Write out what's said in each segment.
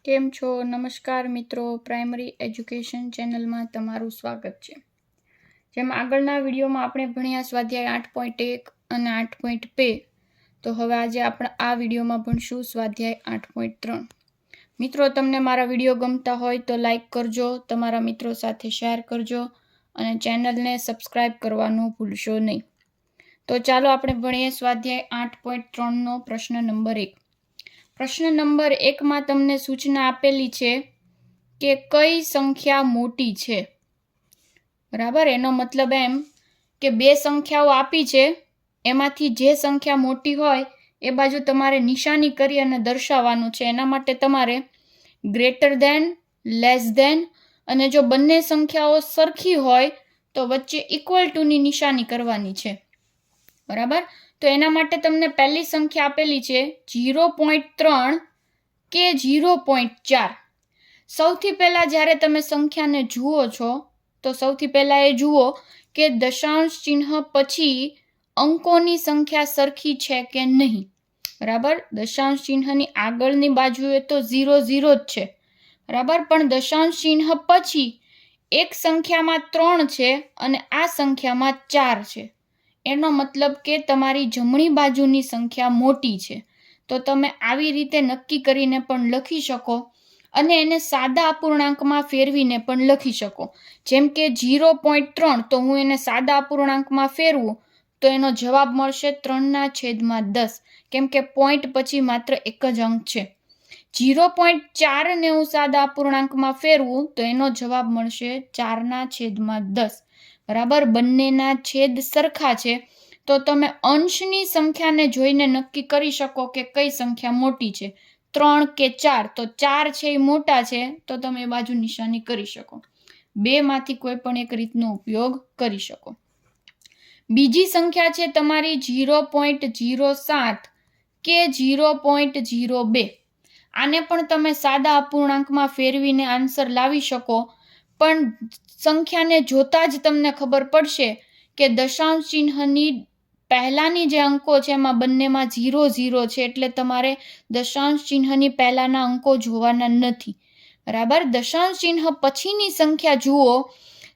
કેમ છો? નમસ્કાર મિત્રો, પ્રાઇમરી એજ્યુકેશન ચેનલમાં તમારું સ્વાગત છે. જેમ આગળના વિડીયોમાં આપણે ભણ્યા સ્વાધ્યાય 8.1 અને 8.2, તો હવે આજે આપણે આ વિડીયોમાં ભણશું સ્વાધ્યાય 8.3. મિત્રો, તમને મારા વિડીયો ગમતા હોય તો લાઈક કરજો, તમારા મિત્રો સાથે શેર કરજો અને ચેનલને સબસ્ક્રાઈબ કરવાનું ભૂલશો નહીં. તો ચાલો આપણે ભણીએ સ્વાધ્યાય 8.3નો પ્રશ્ન નંબર 1. પ્રશ્ન નંબર 1માં તમને સૂચના આપેલી છે કે કઈ સંખ્યા મોટી છે. બરાબર, એનો મતલબ એમ કે બે સંખ્યાઓ આપી છે, એમાંથી જે સંખ્યા મોટી હોય એ બાજુ તમારે નિશાની કરી અને દર્શાવવાનું છે. એના માટે તમારે ગ્રેટર ધેન, લેસ ધેન અને જો બંને સંખ્યાઓ સરખી હોય તો વચ્ચે ઇક્વલ ટુની નિશાની કરવાની છે. બરાબર, તો એના માટે તમને પહેલી સંખ્યા આપેલી છે 0.3 કે 0.4. સૌથી પહેલા જ્યારે તમે સંખ્યાને જુઓ છો તો સૌથી પહેલા એ જુઓ કે દશાંશ ચિહ્ન પછી અંકોની સંખ્યા સરખી છે કે નહીં. બરાબર, દશાંશ ચિહ્નની આગળની બાજુએ તો 0 0 જ છે. બરાબર, પણ દશાંશ ચિહ્ન પછી એક સંખ્યામાં 3 છે અને આ સંખ્યામાં 4 છે. એનો મતલબ કે તમારી જમણી બાજુની સંખ્યા મોટી છે. તો તમે આવી રીતે નક્કી કરીને પણ લખી શકો અને એને સાદા અપૂર્ણાંકમાં ફેરવીને પણ લખી શકો. જેમ કે 0.3, તો હું એને સાદા અપૂર્ણાંકમાં ફેરવું તો એનો જવાબ મળશે 3/10, કેમ કે પોઈન્ટ પછી માત્ર એક જ અંક છે. 0.4 ને હું સાદા અપૂર્ણાંકમાં ફેરવું તો એનો જવાબ મળશે 4/10. બરાબર, બંનેના છેદ સરખા છે તો તમે અંશની સંખ્યાને જોઈને નક્કી કરી શકો કે કઈ સંખ્યા મોટી છે, 3 કે 4. તો 4 છે એ મોટા છે તો તમે એ બાજુ નિશાની કરી શકો. બેમાંથી કોઈ પણ એક રીતનો ઉપયોગ કરી શકો. બીજી સંખ્યા છે તમારી 0.07 કે 0.02. આને પણ તમે સાદા અપૂર્ણાંકમાં ફેરવીને આન્સર લાવી શકો, પણ સંખ્યાને જોતા જ તમને ખબર પડશે કે દશાંશ ચિહ્નની પહેલાની જે અંકો છે એમાં બંનેમાં 0 0 છે, એટલે તમારે દશાંશ ચિહ્નની પહેલાના અંકો જોવાના નથી. બરાબર, દશાંશ ચિહ્ન પછીની સંખ્યા જુઓ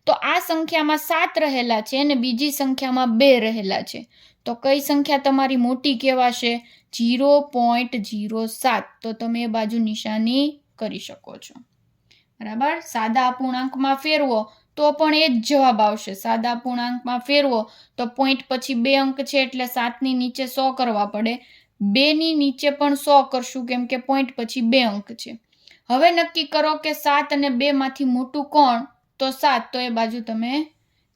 તો આ સંખ્યામાં 7 રહેલા છે અને બીજી સંખ્યામાં 2 રહેલા છે. તો કઈ સંખ્યા તમારી મોટી કહેવાશે? 0.07. તો તમે એ બાજુ નિશાની કરી શકો છો. બરાબર, સાદા અપૂર્ણાંકમાં ફેરવો તો પણ એ જ જવાબ આવશે. સાદા અપૂર્ણાંકમાં ફેરવો તો પોઈન્ટ પછી 2 અંક છે એટલે 7ની નીચે 100 કરવા પડે. 2ની નીચે પણ 100 કરશું કેમ કે પોઈન્ટ પછી 2 અંક છે. હવે નક્કી કરો કે 7 અને 2 માંથી મોટું કોણ? તો 7. તો એ બાજુ તમે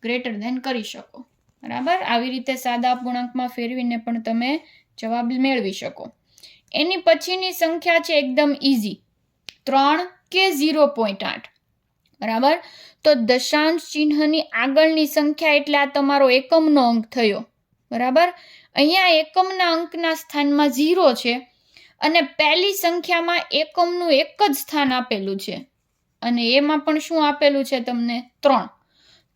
ગ્રેટર ધેન કરી શકો. બરાબર, આવી રીતે સાદા અપૂર્ણાંકમાં ફેરવીને પણ તમે જવાબ મેળવી શકો. એની પછીની સંખ્યા છે એકદમ ઈઝી, 3 કે 0.8. બરાબર, તો દશાંશ ચિહ્નની આગળની સંખ્યા એટલે આ તમારો એકમનો અંક થયો. બરાબર, અહીંયા એકમના અંકના સ્થાનમાં 0 છે અને પહેલી સંખ્યામાં એકમનું એક જ સ્થાન આપેલું છે અને એમાં પણ શું આપેલું છે તમને? 3.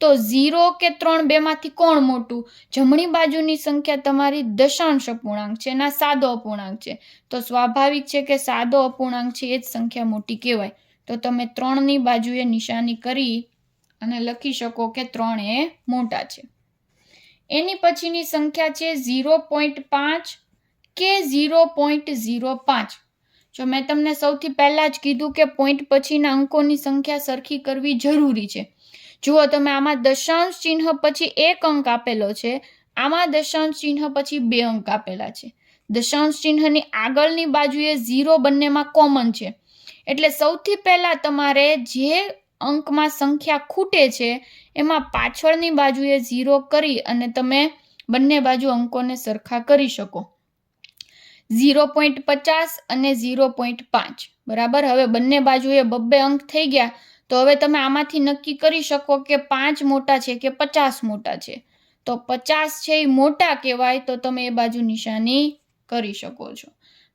તો 0 કે 3 બેમાંથી કોણ મોટું? જમણી બાજુની સંખ્યા તમારી દશાંશ અપૂર્ણાંક છે, એના સાદો અપૂર્ણાંક છે. તો સ્વાભાવિક છે કે સાદો અપૂર્ણાંક છે એ જ સંખ્યા મોટી કહેવાય. તો તમે 3ની બાજુએ નિશાની કરી અને લખી શકો કે 3 એ મોટા છે. એની પછીની સંખ્યા છે 0.5 કે 0.05. જો મેં તમને સૌથી પહેલા જ કીધું કે પોઈન્ટ પછીના અંકોની સંખ્યા સરખી કરવી જરૂરી છે. જુઓ, તમે આમાં દશાંશ ચિહ્ન પછી 1 અંક આપેલો છે, આમાં દશાંશ ચિહ્ન પછી 2 અંક આપેલા છે. દશાંશ ચિહ્નની આગળની બાજુએ 0 બંનેમાં કોમન છે, એટલે સૌથી પહેલા તમારે જે અંકમાં સંખ્યા ખૂટે છે એમાં પાછળની બાજુએ 0 કરી અને તમે બંને બાજુ અંકોને સરખા કરી શકો. 0.50 અને 0.5. બરાબર, હવે બંને બાજુએ 2 અંક થઈ ગયા. તો હવે તમે આમાંથી નક્કી કરી શકો કે 5 મોટા છે કે 50 મોટા છે. તો 50 છે એ મોટા કહેવાય, તો તમે એ બાજુ નિશાની કરી શકો છો.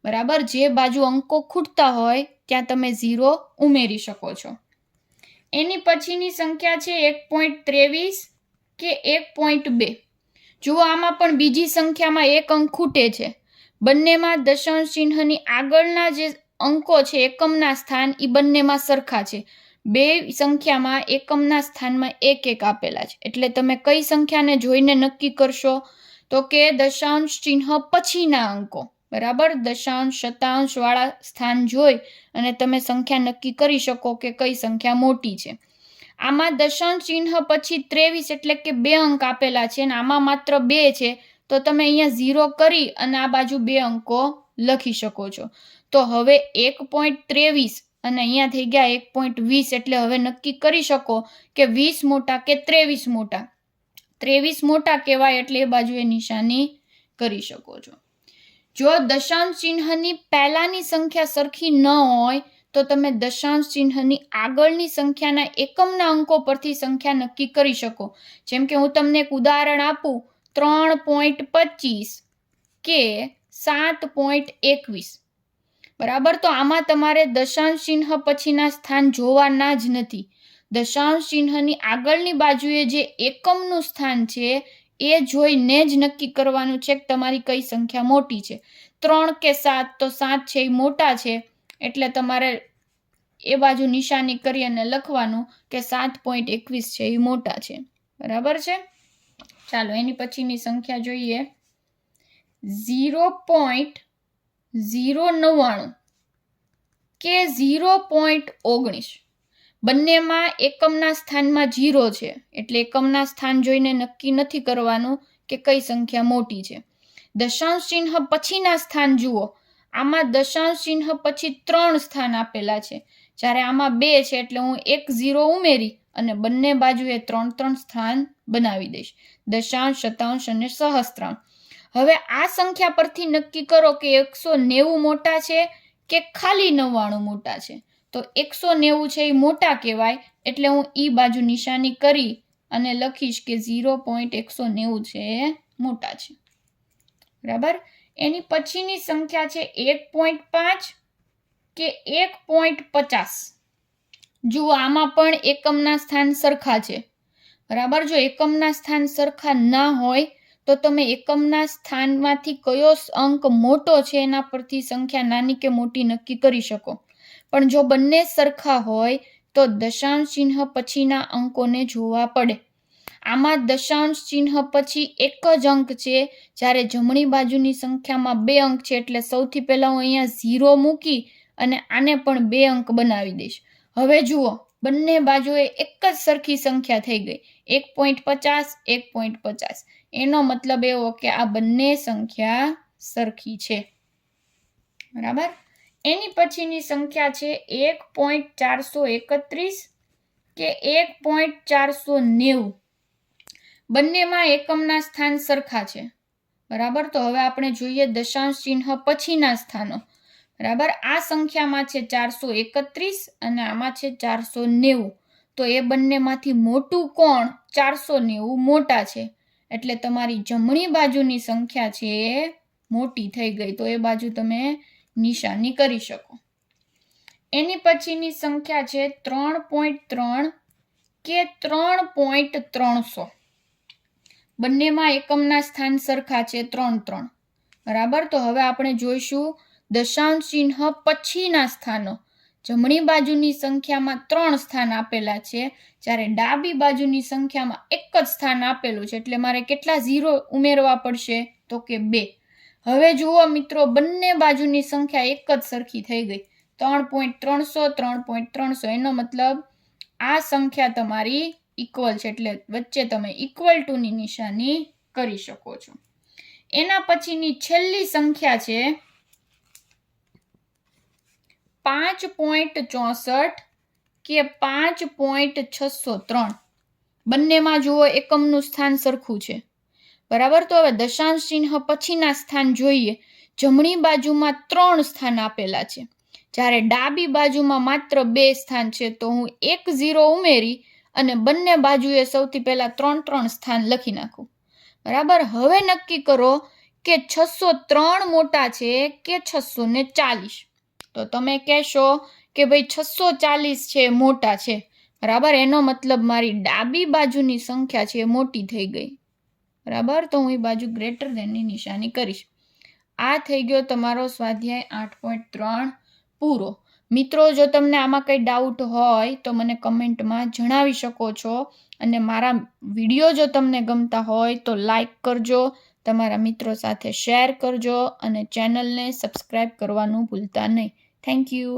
બરાબર, જે બાજુ અંકો ખૂટતા હોય ત્યાં તમે 0 ઉમેરી શકો છો. એની પછીની સંખ્યા છે 1.23 કે 1.2. જુઓ, આમાં પણ બીજી સંખ્યામાં 1 અંક ખૂટે છે. બંનેમાં દશાંશ ચિહ્નની આગળના જે અંકો છે, એકમના સ્થાન, એ બંનેમાં સરખા છે. બે સંખ્યામાં એકમના સ્થાનમાં 1 1 આપેલા છે. એટલે તમે કઈ સંખ્યાને જોઈને નક્કી કરશો? તો કે દશાંશ ચિહ્ન પછીના અંકો. બરાબર, દશાંશ શતાંશ વાળા સ્થાન જોઈ અને તમે સંખ્યા નક્કી કરી શકો કે કઈ સંખ્યા મોટી છે. આમાં દશાંશ ચિહ્ન પછી 23 એટલે કે 2 અંક આપેલા છે અને આમાં માત્ર 2 છે, તો તમે અહીંયા 0 કરી અને આ બાજુ 2 અંકો લખી શકો છો. તો હવે 1.23 અને અહીંયા થઈ ગયા 1.20, એટલે હવે નક્કી કરી શકો કે 20 મોટા કે 23 મોટા. 23 મોટા કહેવાય એટલે એ બાજુએ નિશાની કરી શકો છો. જો દશાંશ ચિહ્નની પહેલાની સંખ્યા સરખી ન હોય તો તમે દશાંશ ચિહ્નની આગળની સંખ્યાના એકમના અંકો પરથી સંખ્યા નક્કી કરી શકો. જેમ કે હું તમને એક ઉદાહરણ આપું, 3.25 કે 7.21. બરાબર, તો આમાં તમારે દશાંશ ચિહ્ન પછીના સ્થાન જોવાના જ નથી. દશાંશ ચિહ્નની આગળની બાજુએ જે એકમનું સ્થાન છે એ જોઈને જ નક્કી કરવાનું છે કે તમારી કઈ સંખ્યા મોટી છે. 3 કે 7, તો 7 છે એ મોટા છે, એટલે તમારે એ બાજુ નિશાની કરી અને લખવાનું કે 7.21 છે એ મોટા છે. બરાબર છે. ચાલો એની પછીની સંખ્યા જોઈએ, 0.099 કે 0.19. બંનેમાં એકમના સ્થાનમાં 0 છે, એટલે એકમના સ્થાન જોઈને નક્કી નથી કરવાનું કે કઈ સંખ્યા મોટી છે. દશાંશ ચિહ્ન પછીના સ્થાન જુઓ. આમાં દશાંશ ચિહ્ન પછી 3 સ્થાન આપેલા છે, જ્યારે આમાં 2 છે, એટલે હું 1 0 ઉમેરી અને બંને બાજુએ 3 3 સ્થાન બનાવી દઈશ. દશાંશ, શતાંશ અને સહસ્ત્રાંશ. હવે આ સંખ્યા પરથી નક્કી કરો કે 190 મોટા છે કે ખાલી 99 મોટા છે. તો 190 છે એ મોટા કહેવાય, એટલે હું ઈ બાજુ નિશાની કરી અને લખીશ કે 0.190 છે મોટા છે. બરાબર. એની પછીની સંખ્યા છે 1.5 કે 1.50. જુઓ, આમાં પણ એકમના સ્થાન સરખા છે. બરાબર, જો એકમના સ્થાન સરખા ના હોય તો તમે એકમના સ્થાનમાંથી કયો અંક મોટો છે એના પરથી સંખ્યા નાની કે મોટી નક્કી કરી શકો. પણ જો બંને સરખા હોય તો દશાંશ ચિહ્ન પછીના અંકોને જોવા પડે. આમાં દશાંશ ચિહ્ન પછી એક જ અંક છે, જ્યારે જમણી બાજુની સંખ્યામાં 2 અંક છે, એટલે સૌથી પહેલા હું અહીંયા 0 મૂકી અને આને પણ 2 અંક બનાવી દઈશ. હવે જુઓ, બંને બાજુએ એક જ સરખી સંખ્યા થઈ ગઈ, 1.50 1.50. એનો મતલબ એવો કે આ બંને સંખ્યા સરખી છે. બરાબર. એની પછીની સંખ્યા છે 1.431 કે 1.490. બંનેમાં એકમના સ્થાન સરખા છે. બરાબર, તો હવે આપણે જોઈએ દશાંશ ચિહ્ન પછીના સ્થાનો. બરાબર, આ સંખ્યામાં છે 431 અને આમાં છે 490. તો એ બંનેમાંથી મોટું કોણ? 490 મોટા છે, એટલે તમારી જમણી બાજુની સંખ્યા છે એ મોટી થઈ ગઈ. તો એ બાજુ તમે નિશાની કરી શકો. એની પછીની સંખ્યા છે 3.3 કે 3.300. બંનેમાં એકમના સ્થાન સરખા છે, 3 3. બરાબર, તો હવે આપણે જોઈશું દશાંશ ચિહ્ન પછીના સ્થાનો. જમણી બાજુની સંખ્યામાં 3 સ્થાન આપેલા છે, જ્યારે ડાબી બાજુની સંખ્યામાં એક જ સ્થાન આપેલું છે, એટલે મારે કેટલા 0 ઉમેરવા પડશે? તો કે 2. હવે જુઓ મિત્રો, બંને બાજુની સંખ્યા એક જ સરખી થઈ ગઈ, 3.300 3.300. એનો મતલબ આ સંખ્યા તમારી ઇક્વલ છે, એટલે વચ્ચે તમે ઇક્વલ ટુ ની નિશાની કરી શકો છો. એના પછીની છેલ્લી સંખ્યા છે 5.64 કે 5.603. બંનેમાં જુઓ એકમનું સ્થાન સરખું છે. બરાબર, તો હવે દશાંશ ચિહ્ન પછીના સ્થાન જોઈએ. જમણી બાજુમાં 3 સ્થાન આપેલા છે, જ્યારે ડાબી બાજુમાં માત્ર 2 સ્થાન છે, તો હું 1 0 ઉમેરી અને બંને બાજુએ સૌથી પહેલા 3 3 સ્થાન લખી નાખું. બરાબર, હવે નક્કી કરો કે 603 મોટા છે કે 640. તો તમે કહેશો કે ભાઈ 640 છે મોટા છે. બરાબર, એનો મતલબ મારી ડાબી બાજુની સંખ્યા છે મોટી થઈ ગઈ. બરાબર, તો હું એ બાજુ ગ્રેટર ધેનની નિશાની કરીશ. આ થઈ ગયો તમારો સ્વાધ્યાય 8.3 પૂરો. મિત્રો, જો તમને આમાં કંઈ ડાઉટ હોય તો મને કમેન્ટમાં જણાવી શકો છો. અને મારા વિડીયો જો તમને ગમતા હોય તો લાઈક કરજો, તમારા મિત્રો સાથે શેર કરજો અને ચેનલને સબસ્ક્રાઈબ કરવાનું ભૂલતા નહીં. Thank you.